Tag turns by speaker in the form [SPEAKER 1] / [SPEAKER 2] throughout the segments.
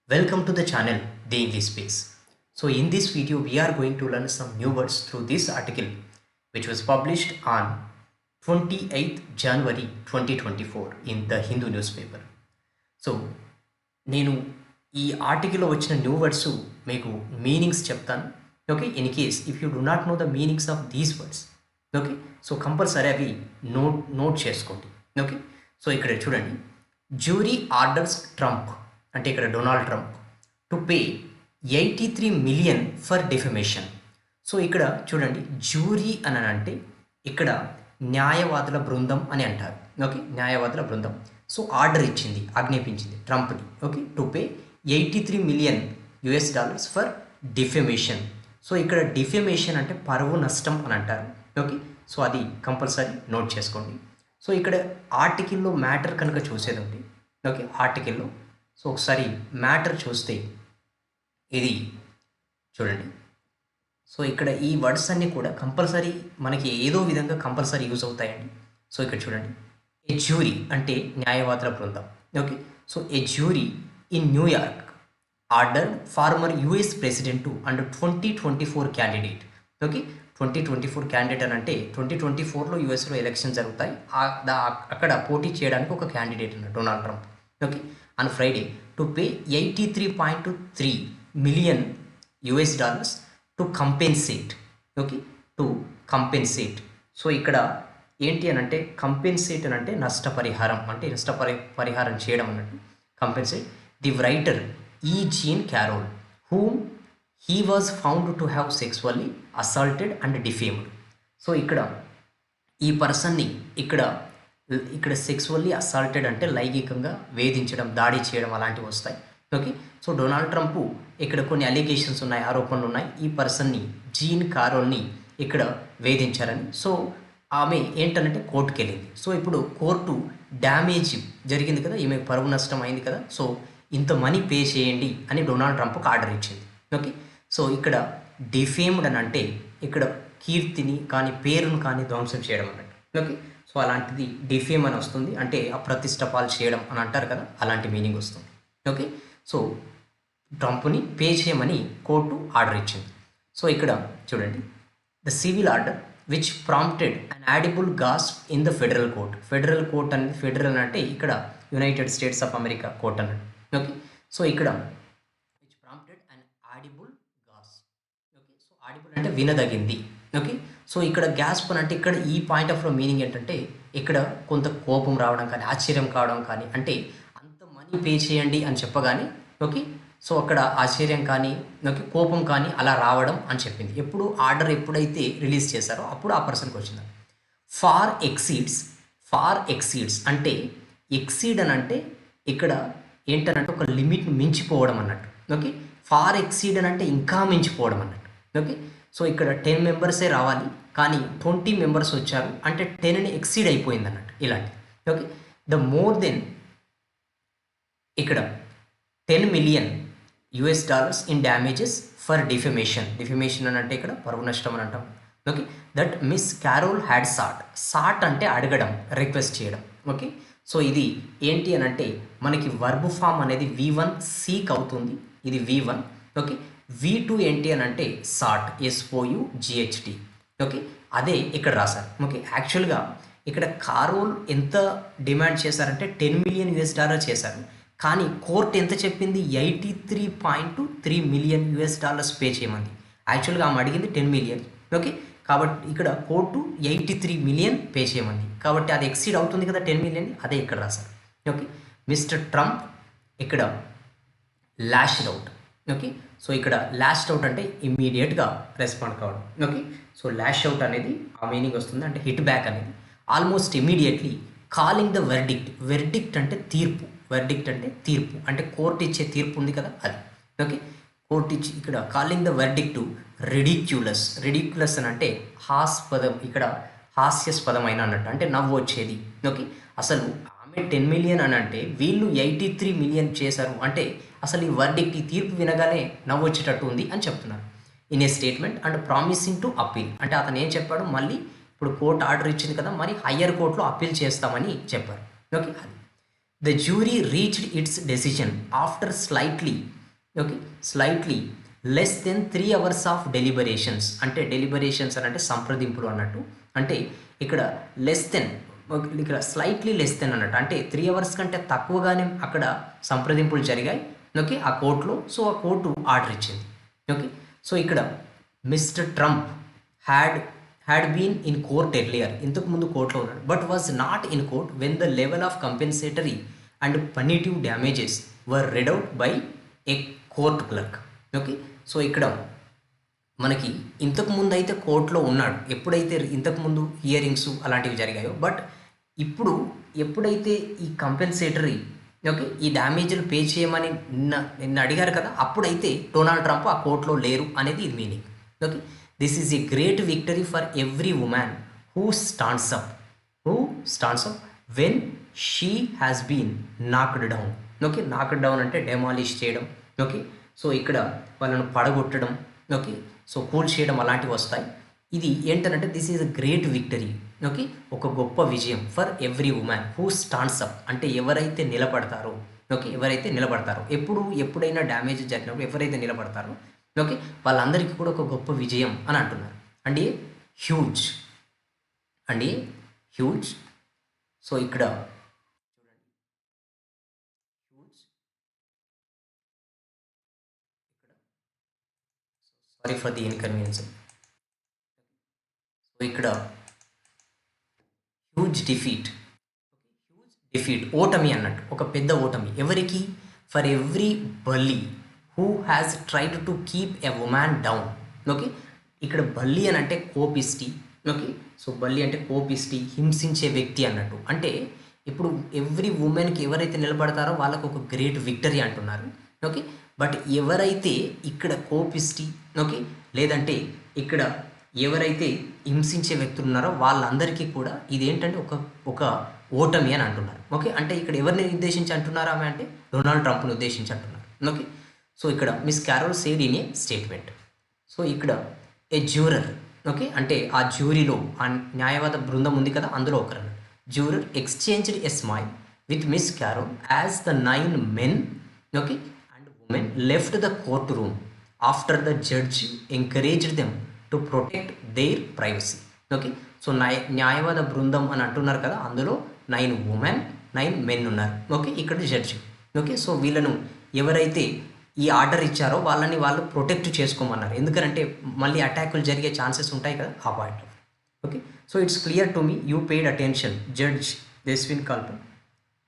[SPEAKER 1] Welcome to the channel The English Space. So in this video we are going to learn some new words through this article which was published on 28th January 2024 in the Hindu newspaper. So నేను ఈ ఆర్టికల్లో వచ్చిన new words మీకు meanings చెప్తాను. Okay, in case if you do not know the meanings of these words, okay, so compulsory అవి note చేసుకోండి. Okay, so ఇక్కడ చూడండి, జ్యూరీ ఆర్డర్స్ ట్రంప్ అంటే ఇక్కడ Donald Trump to pay 83 million for defamation. So ఇక్కడ చూడండి, jury అని అంటే ఇక్కడ న్యాయవాదుల బృందం అని అంటారు. ఓకే, న్యాయవాదుల బృందం. సో ఆర్డర్ ఇచ్చింది, ఆజ్ఞాపించింది ట్రంప్ని, okay, to pay 83 million US$ for defamation. So ఇక్కడ డిఫమేషన్ అంటే పరువు నష్టం అని అంటారు. ఓకే, సో అది కంపల్సరీ నోట్ చేసుకోండి. సో ఇక్కడ ఆర్టికల్లో మ్యాటర్ కనుక చూసేది ఉంది. ఓకే, ఆర్టికల్లో సో ఒకసారి మ్యాటర్ చూస్తే ఇది చూడండి. సో ఇక్కడ ఈ వర్డ్స్ అన్నీ కూడా కంపల్సరీ మనకి ఏదో విధంగా కంపల్సరీ యూజ్ అవుతాయండి. సో ఇక్కడ చూడండి, ఏ జ్యూరీ అంటే న్యాయవాదుల బృందం. Okay, so a jury in New York ordered former US president and 2024 candidate. Okay, 2024 candidate అని అంటే 2024లో యుఎస్లో ఎలక్షన్ జరుగుతాయి, అక్కడ పోటీ చేయడానికి ఒక క్యాండిడేట్ అన్న Donald Trump. Okay, on Friday to pay 83.3 million US$ to compensate. Okay, to compensate. So ఇక్కడ ఏంటి అని అంటే కంపెన్సేట్ అని అంటే నష్టపరిహారం, అంటే నష్టపరిహారం చేయడం అన్నట్టు. Compensate the writer E. Jean Carroll whom he was found to have sexually assaulted and defamed. So ఇక్కడ ఈ పర్సన్ని ఇక్కడ సెక్సువల్లీ అసాల్టెడ్ అంటే లైంగికంగా వేధించడం, దాడి చేయడం అలాంటివి వస్తాయి. ఓకే, సో డొనాల్డ్ ట్రంప్ ఇక్కడ కొన్ని అలిగేషన్స్ ఉన్నాయి, ఆరోపణలు ఉన్నాయి. ఈ పర్సన్ని జీన్ కారోల్ని ఇక్కడ వేధించారని. సో ఆమె ఏంటనంటే కోర్టుకి వెళ్ళింది. సో ఇప్పుడు కోర్టు డ్యామేజ్ జరిగింది కదా, ఈమె పరువు నష్టం అయింది కదా, సో ఇంత మనీ పే చేయండి అని డొనాల్డ్ ట్రంప్కి ఆర్డర్ ఇచ్చింది. ఓకే, సో ఇక్కడ డిఫేమ్డ్ అని అంటే ఇక్కడ కీర్తిని కానీ పేరును కానీ ధ్వంసం చేయడం అన్నట్టు. ఓకే, సో అలాంటిది డిఫేమ్ అని వస్తుంది, అంటే అప్రతిష్టపాలు చేయడం అని అంటారు కదా, అలాంటి మీనింగ్ వస్తుంది. ఓకే, సో ట్రంప్ని పే చేయమని కోర్టు ఆర్డర్ ఇచ్చింది. సో ఇక్కడ చూడండి, the civil order which prompted an audible gasp in the federal court. Federal court అనేది ఫెడరల్ అంటే ఇక్కడ United States of America court అన్నట్టు. ఓకే, సో ఇక్కడ which prompted and audible gasp. Okay, so audible అంటే వినదగింది. Okay, so ఇక్కడ గ్యాస్ప్ అంటే ఇక్కడ ఈ పాయింట్ ఆఫ్ మీనింగ్ ఏంటంటే ఇక్కడ కొంత కోపం రావడం కానీ ఆశ్చర్యం కావడం కానీ, అంటే అంత మనీ పే చేయండి అని చెప్పగానే, ఓకే, సో అక్కడ ఆశ్చర్యం కానీ, ఓకే, కోపం కానీ అలా రావడం అని చెప్పింది. ఎప్పుడు ఆర్డర్ ఎప్పుడైతే రిలీజ్ చేశారో అప్పుడు ఆ పర్సన్కి వచ్చింది. ఫార్ ఎక్సీడ్స్ అంటే ఎక్సీడ్ అని అంటే ఇక్కడ ఏంటనంటే ఒక లిమిట్ని మించిపోవడం అన్నట్టు. ఓకే, ఫార్ ఎక్సీడ్ అని అంటే ఇంకా మించిపోవడం అన్నట్టు. ఓకే, సో ఇక్కడ 10 మెంబర్సే రావాలి కానీ 20 మెంబర్స్ వచ్చారు అంటే 10ని ఎక్సీడ్ అయిపోయింది అన్నట్టు, ఇలాంటి. ఓకే, ద మోర్ దెన్ ఇక్కడ 10 million US$ in damages for defamation అని అంటే ఇక్కడ పరువు నష్టం అని అంటాం. Okay, that Miss Carroll had sought అంటే అడగడం, రిక్వెస్ట్ చేయడం. ఓకే, సో ఇది ఏంటి అని అంటే మనకి వర్బ్ ఫామ్ అనేది V1 సీక్ అవుతుంది, ఇది V1. ఓకే, V2 ఏంటి అని అంటే సాట్, SOUGHT. ఓకే, అదే ఇక్కడ రాశారు. ఓకే, యాక్చువల్గా ఇక్కడ కారోల్ ఎంత డిమాండ్ చేశారంటే 10 మిలియన్ US$ చేశారు, కానీ కోర్టు ఎంత చెప్పింది 83.3 మిలియన్ US$ పే చేయమంది. యాక్చువల్గా ఆమె అడిగింది 10 మిలియన్. ఓకే, కాబట్టి ఇక్కడ కోర్టు 83 మిలియన్ పే చేయమంది, కాబట్టి అది ఎక్సీడ్ అవుతుంది కదా 10 మిలియన్, అదే ఇక్కడ రాశారు. ఓకే, మిస్టర్ ట్రంప్ ఇక్కడ లాష్డ్ అవుట్. ఓకే, సో ఇక్కడ లాష్డ్ అవుట్ అంటే ఇమ్మీడియట్గా రెస్పాండ్ కావడం. ఓకే, సో లాష్ అవుట్ అనేది ఆ మీనింగ్ వస్తుంది, అంటే హిట్ బ్యాక్ అనేది. Almost immediately calling the verdict అంటే తీర్పు, అంటే కోర్టు ఇచ్చే తీర్పు ఉంది కదా అది. ఓకే, కోర్టు ఇచ్చి ఇక్కడ కాలింగ్ ద వెర్డిక్ట్ రిడిక్యులస్ అని అంటే హాస్పదం, ఇక్కడ హాస్యాస్పదమైన అన్నట్టు, అంటే నవ్వు వచ్చేది. ఓకే, అసలు ఆమె 10 మిలియన్ అని అంటే వీళ్ళు 83 మిలియన్ చేశారు అంటే అసలు ఈ వర్డిక్ట్, ఈ తీర్పు వినగానే నవ్వు వచ్చేటట్టు ఉంది అని చెప్తున్నారు. In a statement and promising to appeal, అంటే అతను ఏం చెప్పాడు, మళ్ళీ ఇప్పుడు కోర్టు ఆర్డర్ ఇచ్చింది కదా, మరి హయ్యర్ కోర్టులో అప్పీల్ చేస్తామని చెప్పారు. ఓకే, అది The jury reached its decision after slightly less than 3 hours of deliberations. అంటే డెలిబరేషన్స్ అని అంటే సంప్రదింపులు అన్నట్టు. అంటే ఇక్కడ లెస్ దెన్, ఇక్కడ స్లైట్లీ లెస్ దెన్ అన్నట్టు, అంటే 3 hours కంటే తక్కువగానే అక్కడ సంప్రదింపులు జరిగాయి. ఓకే, ఆ కోర్టులో. సో ఆ కోర్టు ఆర్డర్ ఇచ్చింది. ఓకే, సో ఇక్కడ mister Trump had been in court earlier, ఇంతకు ముందు కోర్టులో ఉన్నాడు, but was not in court when the level of compensatory and punitive damages were read out by a court clerk. Okay, so ఇక్కడ మనకి ఇంతకుముందు అయితే కోర్టులో ఉన్నాడు, ఎప్పుడైతే ఇంతకుముందు హియరింగ్స్ అలాంటివి జరిగాయో, బట్ ఇప్పుడు ఎప్పుడైతే ఈ కంపెన్సేటరీ, ఓకే, ఈ డ్యామేజ్లు పే చేయమని నిన్న అడిగారు కదా, అప్పుడైతే డొనాల్డ్ ట్రంప్ ఆ కోర్టులో లేరు అనేది ఇది meaning. Okay, this is a great victory for every woman who stands up when she has been knocked down. Okay, knocked down అంటే డెమాలిష్ చేయడం. ఓకే, సో ఇక్కడ వాళ్ళను పడగొట్టడం, ఓకే, సో కూల్ చేయడం అలాంటివి వస్తాయి. ఇది ఏంటంటే this is a great victory. Okay, ఒక గొప్ప విజయం for every woman who stands up, అంటే ఎవరైతే నిలబడతారో. ఓకే, ఎవరైతే నిలబడతారో, ఎప్పుడైనా డ్యామేజ్ జరిగినప్పుడు ఎవరైతే నిలబడతారో, ఓకే, వాళ్ళందరికీ కూడా ఒక గొప్ప విజయం అని అంటున్నారు. And huge. సో ఇక్కడ sorry for the inconvenience. So ఇక్కడ హ్యూజ్ డిఫీట్, ఓటమి అన్నట్టు, ఒక పెద్ద ఓటమి. ఎవరికి? For every bully who has tried to keep a women down. Okay, ఇక్కడ బల్లి అని అంటే కోపిస్టి. ఓకే, సో బల్లి అంటే కోపిస్టి, హింసించే వ్యక్తి అన్నట్టు. అంటే ఇప్పుడు ఎవ్రీ ఉమెన్కి ఎవరైతే నిలబడతారో వాళ్ళకు ఒక గ్రేట్ విక్టరీ అంటున్నారు. ఓకే, బట్ ఎవరైతే ఇక్కడ కోపిస్టి, ఓకే, లేదంటే ఇక్కడ ఎవరైతే హింసించే వ్యక్తులు ఉన్నారో వాళ్ళందరికీ కూడా ఇదేంటంటే ఒక ఓటమి అని అంటున్నారు. ఓకే, అంటే ఇక్కడ ఎవరిని ఉద్దేశించి అంటున్నారు ఆమె అంటే డొనాల్డ్ ట్రంప్ని ఉద్దేశించి అంటున్నారు. ఓకే, సో ఇక్కడ Miss Carroll said in a statement. So ఇక్కడ ఏ జ్యూరర్, ఓకే, అంటే ఆ జ్యూరీలో ఆ న్యాయవాద బృందం ఉంది కదా, అందులో ఒకరు. Juror exchanged a smile with Miss Carroll as the 9 men, okay, and women left the court room after the judge encouraged them to protect their privacy. Okay, so న్యాయవాద బృందం అని అంటున్నారు కదా, అందులో 9 women 9 men ఉన్నారు. ఓకే, ఇక్కడ judge. Okay, so వీళ్ళను ఎవరైతే ఈ ఆర్డర్ ఇచ్చారో వాళ్ళు ప్రొటెక్ట్ చేసుకోమన్నారు. ఎందుకంటే మళ్ళీ అటాకులు జరిగే ఛాన్సెస్ ఉంటాయి కదా ఆ పాయింట్లో. Okay, so it's clear to me you paid attention, judge జస్విన్ కల్పన్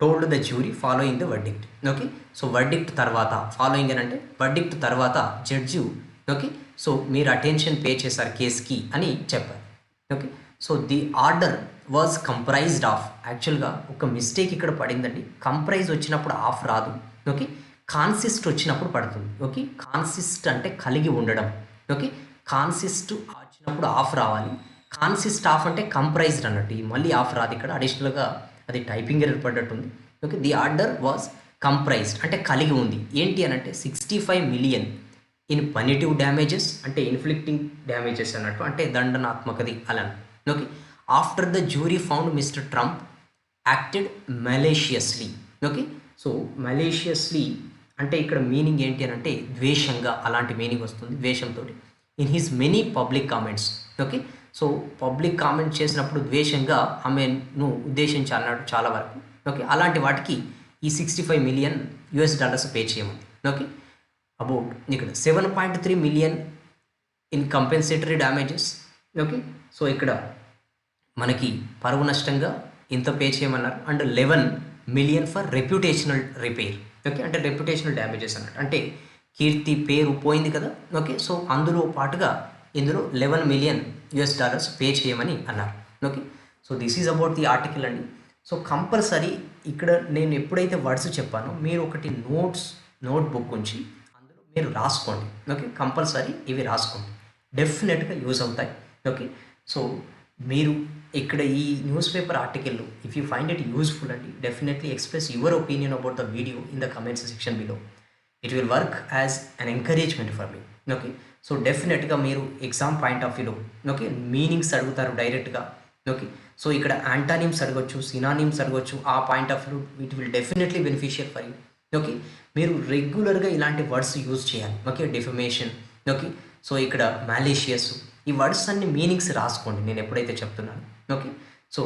[SPEAKER 1] told the jury following the verdict. Okay, so verdict తర్వాత, ఫాలోయింగ్ అని అంటే వర్డిక్ట్ తర్వాత జడ్జి, ఓకే, సో మీరు అటెన్షన్ పే చేశారు కేసుకి అని చెప్పారు. Okay, so the order was comprised of, యాక్చువల్గా ఒక మిస్టేక్ ఇక్కడ పడిందండి. కంప్రైజ్ వచ్చినప్పుడు ఆఫ్ రాదు. ఓకే, కాన్సిస్ట్ వచ్చినప్పుడు పడుతుంది. ఓకే, కాన్సిస్ట్ అంటే కలిగి ఉండడం. ఓకే, కాన్సిస్ట్ వచ్చినప్పుడు ఆఫ్ రావాలి. కాన్సిస్ట్ ఆఫ్ అంటే కంప్రైజ్డ్ అన్నట్టు, మళ్ళీ ఆఫ్ రాదు ఇక్కడ. అడిషనల్గా అది టైపింగ్ ఎర్రర్ పడ్డట్టుంది. Okay, the order was comprised అంటే కలిగి ఉంది. ఏంటి అని అంటే 65 million ఇన్ పనిటివ్ డ్యామేజెస్, అంటే ఇన్ఫ్లిక్టింగ్ డ్యామేజెస్ అన్నట్టు, అంటే దండనాత్మకది అలా. Okay, after the jury found mister Trump acted maliciously. Okay, so maliciously అంటే ఇక్కడ మీనింగ్ ఏంటి అని అంటే ద్వేషంగా, అలాంటి మీనింగ్ వస్తుంది, ద్వేషంతో. In his many public comments. Okay, so public comment చేసినప్పుడు ద్వేషంగా ఆమెను ఉద్దేశించి అన్నాడు చాలా వరకు. ఓకే, అలాంటి వాటికి ఈ $65 million పే చేయమని. ఓకే, అబౌట్ ఇక్కడ 7.3 million in compensatory damages. Okay, so ఇక్కడ మనకి పరువు నష్టంగా ఇంత పే చేయమన్నారు. And 11 million for reputational repair. Okay, అంటే రెప్యుటేషనల్ డ్యామేజెస్ అన్నట్టు, అంటే కీర్తి పేరు పోయింది కదా. ఓకే, సో అందులో పాటుగా ఇందులో $11 million పే చేయమని అన్నారు. Okay, so this is about the article అండి. సో కంపల్సరీ ఇక్కడ నేను ఎప్పుడైతే వర్డ్స్ చెప్పానో మీరు ఒకటి నోట్బుక్ ఉంచి అందులో మీరు రాసుకోండి. ఓకే, కంపల్సరీ ఇవి రాసుకోండి, డెఫినెట్గా యూజ్ అవుతాయి. ఓకే, సో మీరు ఇక్కడ ఈ న్యూస్ పేపర్ ఆర్టికల్లో if you find it useful అండి, definitely express your opinion about the video in the comments section below. It will work as an encouragement for me. Okay, so డెఫినెట్గా మీరు exam point of వ్యూలో, okay, meanings అడుగుతారు డైరెక్ట్గా. Okay, so ఇక్కడ antonyms అడగొచ్చు, synonyms అడగొచ్చు. ఆ point of view it will definitely beneficial for you. Okay, మీరు రెగ్యులర్గా ఇలాంటి వర్డ్స్ యూజ్ చేయాలి. ఓకే, డిఫమేషన్, ఓకే, సో ఇక్కడ మ్యాలీషియస్, ఈ వర్డ్స్ అన్ని మీనింగ్స్ రాసుకోండి నేను ఎప్పుడైతే చెప్తున్నాను. Okay, so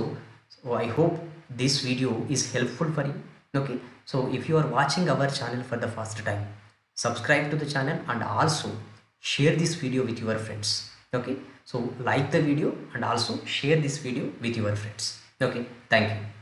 [SPEAKER 1] I hope this video is helpful for you. Okay, so if you are watching our channel for the first time, subscribe to the channel and also share this video with your friends. Okay, so like the video and also share this video with your friends. Okay, thank you.